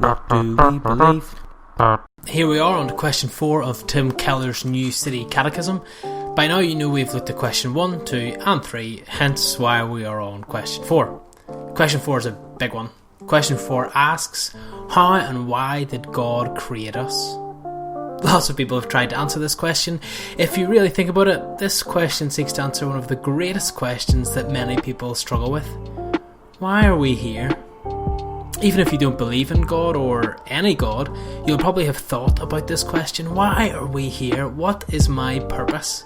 What do we believe? Here we are on to question 4 of Tim Keller's new City Catechism. By now you know we've looked at question 1, 2 and 3, hence why we are on question 4. Question 4 is a big one. Question 4 asks, how and why did God create us? Lots of people have tried to answer this question. If you really think about it, this question seeks to answer one of the greatest questions that many people struggle with. Why are we here? Even if you don't believe in God or any God, you'll probably have thought about this question. Why are we here? What is my purpose?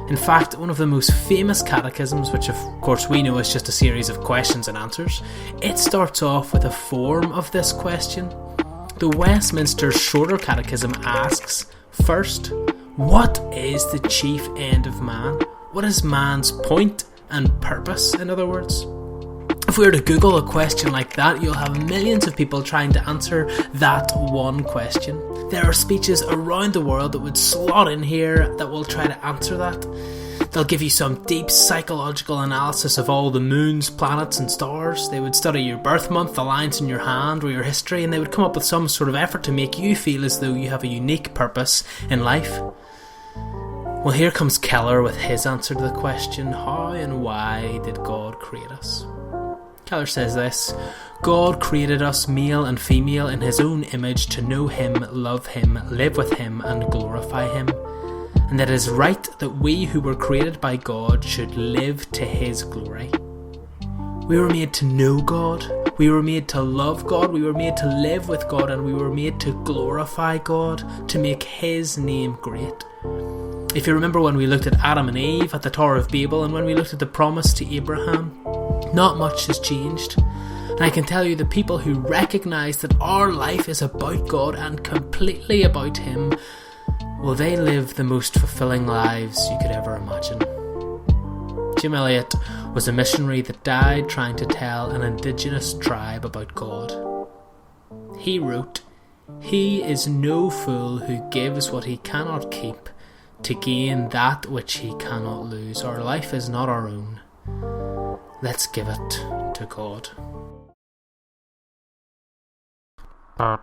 In fact, one of the most famous catechisms, which of course we know is just a series of questions and answers, it starts off with a form of this question. The Westminster Shorter Catechism asks, first, what is the chief end of man? What is man's point and purpose, in other words? If we were to Google a question like that, you'll have millions of people trying to answer that one question. There are speeches around the world that would slot in here that will try to answer that. They'll give you some deep psychological analysis of all the moons, planets and stars. They would study your birth month, the lines in your hand or your history, and they would come up with some sort of effort to make you feel as though you have a unique purpose in life. Well, here comes Keller with his answer to the question, how and why did God create us? Keller says this, God created us male and female in his own image to know him, love him, live with him and glorify him. And that it is right that we who were created by God should live to his glory. We were made to know God, we were made to love God, we were made to live with God, and we were made to glorify God, to make his name great. If you remember when we looked at Adam and Eve at the Tower of Babel, and when we looked at the promise to Abraham, not much has changed. And I can tell you the people who recognise that our life is about God and completely about him, well, they live the most fulfilling lives you could ever imagine. Jim Elliot was a missionary that died trying to tell an indigenous tribe about God. He wrote, "He is no fool who gives what he cannot keep to gain that which he cannot lose. Our life is not our own. Let's give it to God."